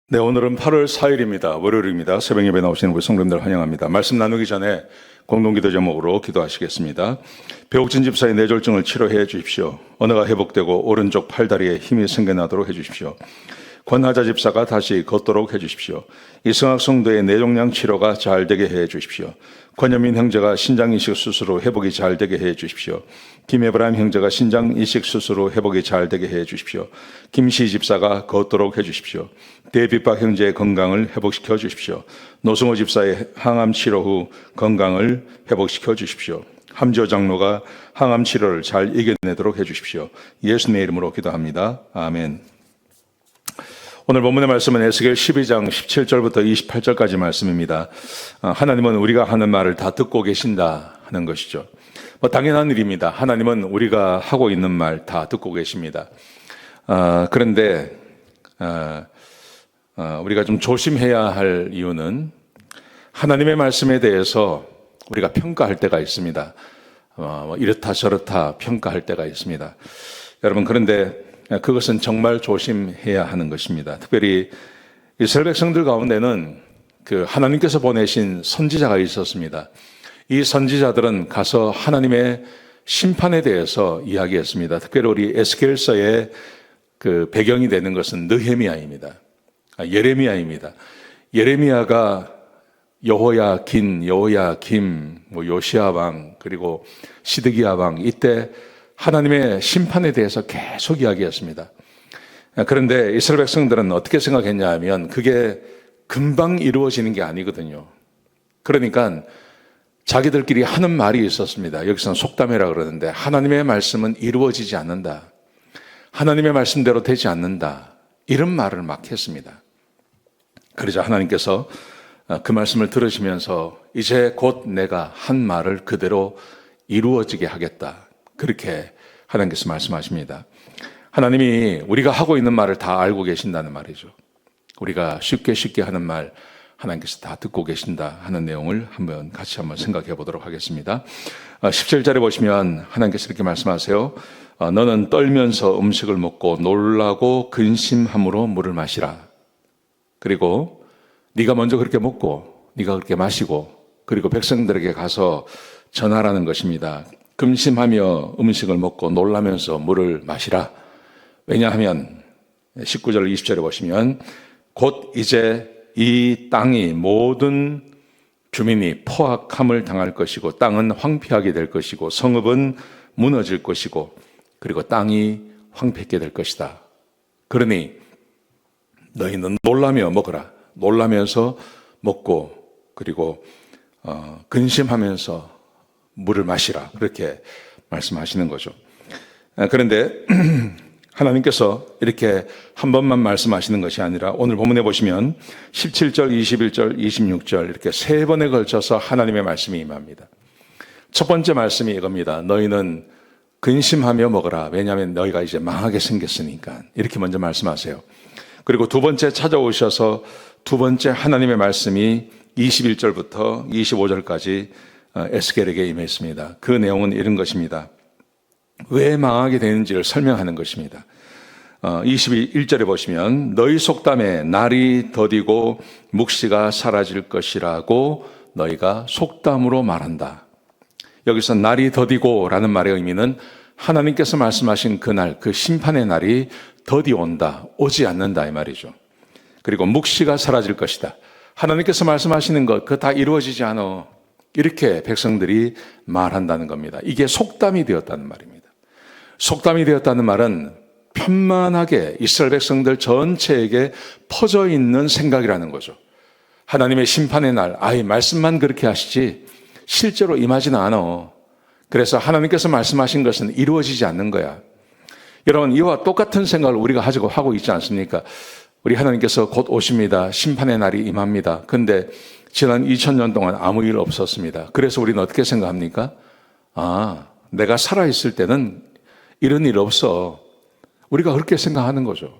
네, 오늘은 8월 4일입니다. 월요일입니다. 새벽 예배 나오시는 우리 성도님들 환영합니다. 말씀 나누기 전에 공동기도 제목으로 기도하시겠습니다. 배옥진 집사의 뇌졸중을 치료해 주십시오. 언어가 회복되고 오른쪽 팔다리에 힘이 생겨나도록 해 주십시오. 권하자 집사가 다시 걷도록 해 주십시오. 이승학 성도의 뇌종양 치료가 잘 되게 해 주십시오. 권현민 형제가 신장 이식 수술로 회복이 잘 되게 해 주십시오. 김에브라임 형제가 신장 이식 수술로 회복이 잘 되게 해 주십시오. 김시 집사가 걷도록 해 주십시오. 대비박 형제의 건강을 회복시켜 주십시오. 노승호 집사의 항암 치료 후 건강을 회복시켜 주십시오. 함지호 장로가 항암 치료를 잘 이겨내도록 해 주십시오. 예수님의 이름으로 기도합니다. 아멘. 오늘 본문의 말씀은 에스겔 12장 17절부터 28절까지 말씀입니다. 하나님은 우리가 하는 말을 다 듣고 계신다 하는 것이죠. 당연한 일입니다. 하나님은 우리가 하고 있는 말 다 듣고 계십니다. 그런데 우리가 좀 조심해야 할 이유는 하나님의 말씀에 대해서 우리가 평가할 때가 있습니다. 이렇다 저렇다 평가할 때가 있습니다. 여러분, 그런데 그것은 정말 조심해야 하는 것입니다. 특별히 이스라엘 백성들 가운데는 하나님께서 보내신 선지자가 있었습니다. 이 선지자들은 가서 하나님의 심판에 대해서 이야기했습니다. 특별히 우리 에스겔서의 배경이 되는 것은 느헤미야입니다. 예레미야입니다. 예레미야가 여호야긴, 여호야김, 요시야 왕, 그리고 시드기야 왕, 이때 하나님의 심판에 대해서 계속 이야기했습니다. 그런데 이스라엘 백성들은 어떻게 생각했냐 하면 그게 금방 이루어지는 게 아니거든요. 그러니까 자기들끼리 하는 말이 있었습니다. 여기서는 속담이라 그러는데, 하나님의 말씀은 이루어지지 않는다, 하나님의 말씀대로 되지 않는다, 이런 말을 막 했습니다. 그러자 하나님께서 그 말씀을 들으시면서 이제 곧 내가 한 말을 그대로 이루어지게 하겠다, 그렇게 하나님께서 말씀하십니다. 하나님이 우리가 하고 있는 말을 다 알고 계신다는 말이죠. 우리가 쉽게 하는 말 하나님께서 다 듣고 계신다 하는 내용을 같이 한번 생각해 보도록 하겠습니다. 17절에 보시면 하나님께서 이렇게 말씀하세요. 너는 떨면서 음식을 먹고 놀라고 근심함으로 물을 마시라. 그리고 네가 먼저 그렇게 먹고 네가 그렇게 마시고 그리고 백성들에게 가서 전하라는 것입니다. 근심하며 음식을 먹고 놀라면서 물을 마시라. 왜냐하면 19절 20절에 보시면 곧 이제 이 땅이 모든 주민이 포악함을 당할 것이고 땅은 황폐하게 될 것이고 성읍은 무너질 것이고 그리고 땅이 황폐하게 될 것이다. 그러니 너희는 놀라며 먹으라. 놀라면서 먹고 그리고 근심하면서 물을 마시라. 그렇게 말씀하시는 거죠. 그런데 하나님께서 이렇게 한 번만 말씀하시는 것이 아니라 오늘 본문에 보시면 17절, 21절, 26절 이렇게 세 번에 걸쳐서 하나님의 말씀이 임합니다. 첫 번째 말씀이 이겁니다. 너희는 근심하며 먹어라. 왜냐하면 너희가 이제 망하게 생겼으니까. 이렇게 먼저 말씀하세요. 그리고 두 번째 찾아오셔서 두 번째 하나님의 말씀이 21절부터 25절까지 에스겔에게 임했습니다. 그 내용은 이런 것입니다. 왜 망하게 되는지를 설명하는 것입니다. 21절에 보시면 너희 속담에 날이 더디고 묵시가 사라질 것이라고 너희가 속담으로 말한다. 여기서 날이 더디고 라는 말의 의미는 하나님께서 말씀하신 그날, 그 심판의 날이 더디 온다, 오지 않는다 이 말이죠. 그리고 묵시가 사라질 것이다. 하나님께서 말씀하시는 것 그거 다 이루어지지 않아. 이렇게 백성들이 말한다는 겁니다. 이게 속담이 되었다는 말입니다. 속담이 되었다는 말은 편만하게 이스라엘 백성들 전체에게 퍼져 있는 생각이라는 거죠. 하나님의 심판의 날, 말씀만 그렇게 하시지 실제로 임하지는 않아. 그래서 하나님께서 말씀하신 것은 이루어지지 않는 거야. 여러분, 이와 똑같은 생각을 우리가 하고 있지 않습니까? 우리 하나님께서 곧 오십니다. 심판의 날이 임합니다. 그런데 지난 2000년 동안 아무 일 없었습니다. 그래서 우리는 어떻게 생각합니까? 내가 살아있을 때는 이런 일 없어. 우리가 그렇게 생각하는 거죠.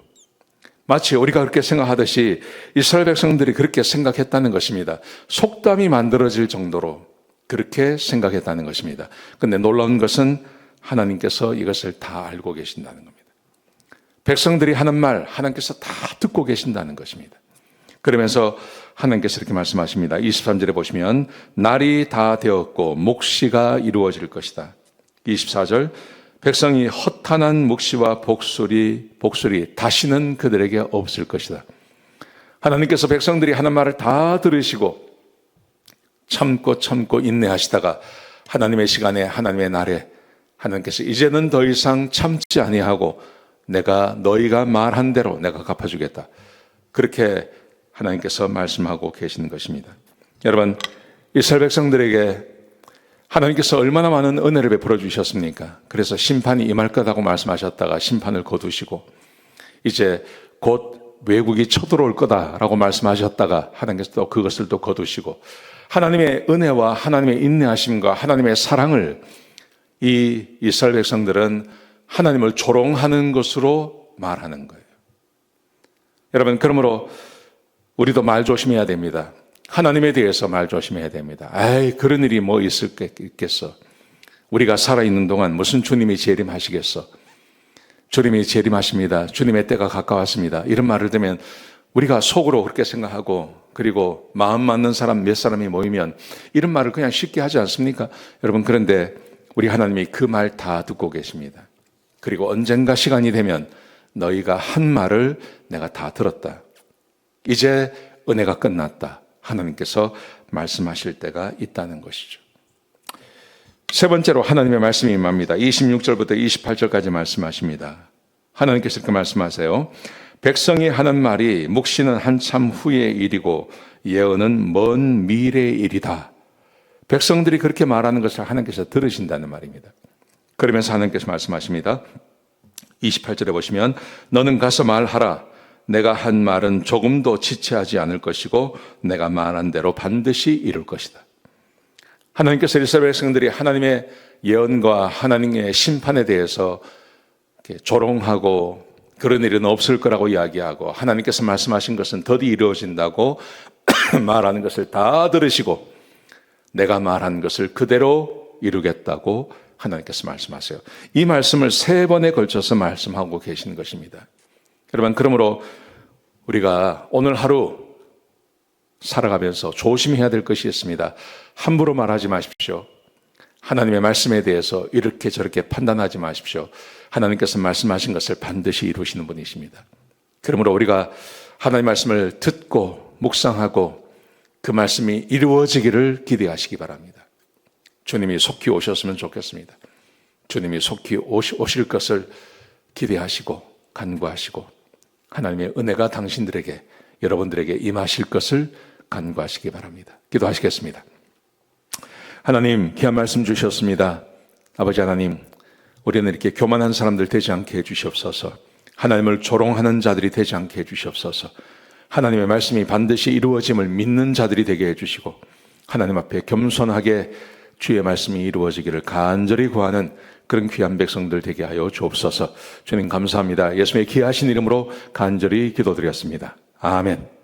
마치 우리가 그렇게 생각하듯이 이스라엘 백성들이 그렇게 생각했다는 것입니다. 속담이 만들어질 정도로 그렇게 생각했다는 것입니다. 그런데 놀라운 것은 하나님께서 이것을 다 알고 계신다는 겁니다. 백성들이 하는 말 하나님께서 다 듣고 계신다는 것입니다. 그러면서 하나님께서 이렇게 말씀하십니다. 23절에 보시면 날이 다 되었고 묵시가 이루어질 것이다. 24절 백성이 허탄한 묵시와 복술이 다시는 그들에게 없을 것이다. 하나님께서 백성들이 하는 말을 다 들으시고 참고 인내하시다가 하나님의 시간에 하나님의 날에 하나님께서 이제는 더 이상 참지 아니하고 내가 너희가 말한 대로 내가 갚아주겠다. 그렇게 하나님께서 말씀하고 계시는 것입니다. 여러분, 이스라엘 백성들에게 하나님께서 얼마나 많은 은혜를 베풀어 주셨습니까? 그래서 심판이 임할 거라고 말씀하셨다가 심판을 거두시고 이제 곧 외국이 쳐들어올 거다라고 말씀하셨다가 하나님께서 또 그것을 또 거두시고 하나님의 은혜와 하나님의 인내하심과 하나님의 사랑을 이 이스라엘 백성들은 하나님을 조롱하는 것으로 말하는 거예요. 여러분, 그러므로 우리도 말 조심해야 됩니다. 하나님에 대해서 말 조심해야 됩니다. 아이, 그런 일이 뭐 있겠어. 우리가 살아있는 동안 무슨 주님이 재림하시겠어. 주님이 재림하십니다. 주님의 때가 가까웠습니다. 이런 말을 들으면 우리가 속으로 그렇게 생각하고 그리고 마음 맞는 사람 몇 사람이 모이면 이런 말을 그냥 쉽게 하지 않습니까? 여러분, 그런데 우리 하나님이 그 말 다 듣고 계십니다. 그리고 언젠가 시간이 되면 너희가 한 말을 내가 다 들었다. 이제 은혜가 끝났다. 하나님께서 말씀하실 때가 있다는 것이죠. 세 번째로 하나님의 말씀이 임합니다. 26절부터 28절까지 말씀하십니다. 하나님께서 이렇게 말씀하세요. 백성이 하는 말이 묵시는 한참 후의 일이고 예언은 먼 미래의 일이다. 백성들이 그렇게 말하는 것을 하나님께서 들으신다는 말입니다. 그러면서 하나님께서 말씀하십니다. 28절에 보시면 너는 가서 말하라. 내가 한 말은 조금도 지체하지 않을 것이고 내가 말한 대로 반드시 이룰 것이다. 하나님께서 이스라엘 백성들이 하나님의 예언과 하나님의 심판에 대해서 조롱하고 그런 일은 없을 거라고 이야기하고 하나님께서 말씀하신 것은 더디 이루어진다고 말하는 것을 다 들으시고 내가 말한 것을 그대로 이루겠다고 하나님께서 말씀하세요. 이 말씀을 3번에 걸쳐서 말씀하고 계시는 것입니다. 여러분, 그러므로 우리가 오늘 하루 살아가면서 조심해야 될 것이 있습니다. 함부로 말하지 마십시오. 하나님의 말씀에 대해서 이렇게 저렇게 판단하지 마십시오. 하나님께서 말씀하신 것을 반드시 이루시는 분이십니다. 그러므로 우리가 하나님의 말씀을 듣고 묵상하고 그 말씀이 이루어지기를 기대하시기 바랍니다. 주님이 속히 오셨으면 좋겠습니다. 주님이 속히 오실 것을 기대하시고 간구하시고 하나님의 은혜가 당신들에게 여러분들에게 임하실 것을 간구하시기 바랍니다. 기도하시겠습니다. 하나님, 귀한 말씀 주셨습니다. 아버지 하나님, 우리는 이렇게 교만한 사람들 되지 않게 해주시옵소서. 하나님을 조롱하는 자들이 되지 않게 해주시옵소서. 하나님의 말씀이 반드시 이루어짐을 믿는 자들이 되게 해주시고 하나님 앞에 겸손하게 주의 말씀이 이루어지기를 간절히 구하는 그런 귀한 백성들 되게 하여 주옵소서. 주님 감사합니다. 예수님의 귀하신 이름으로 간절히 기도드렸습니다. 아멘.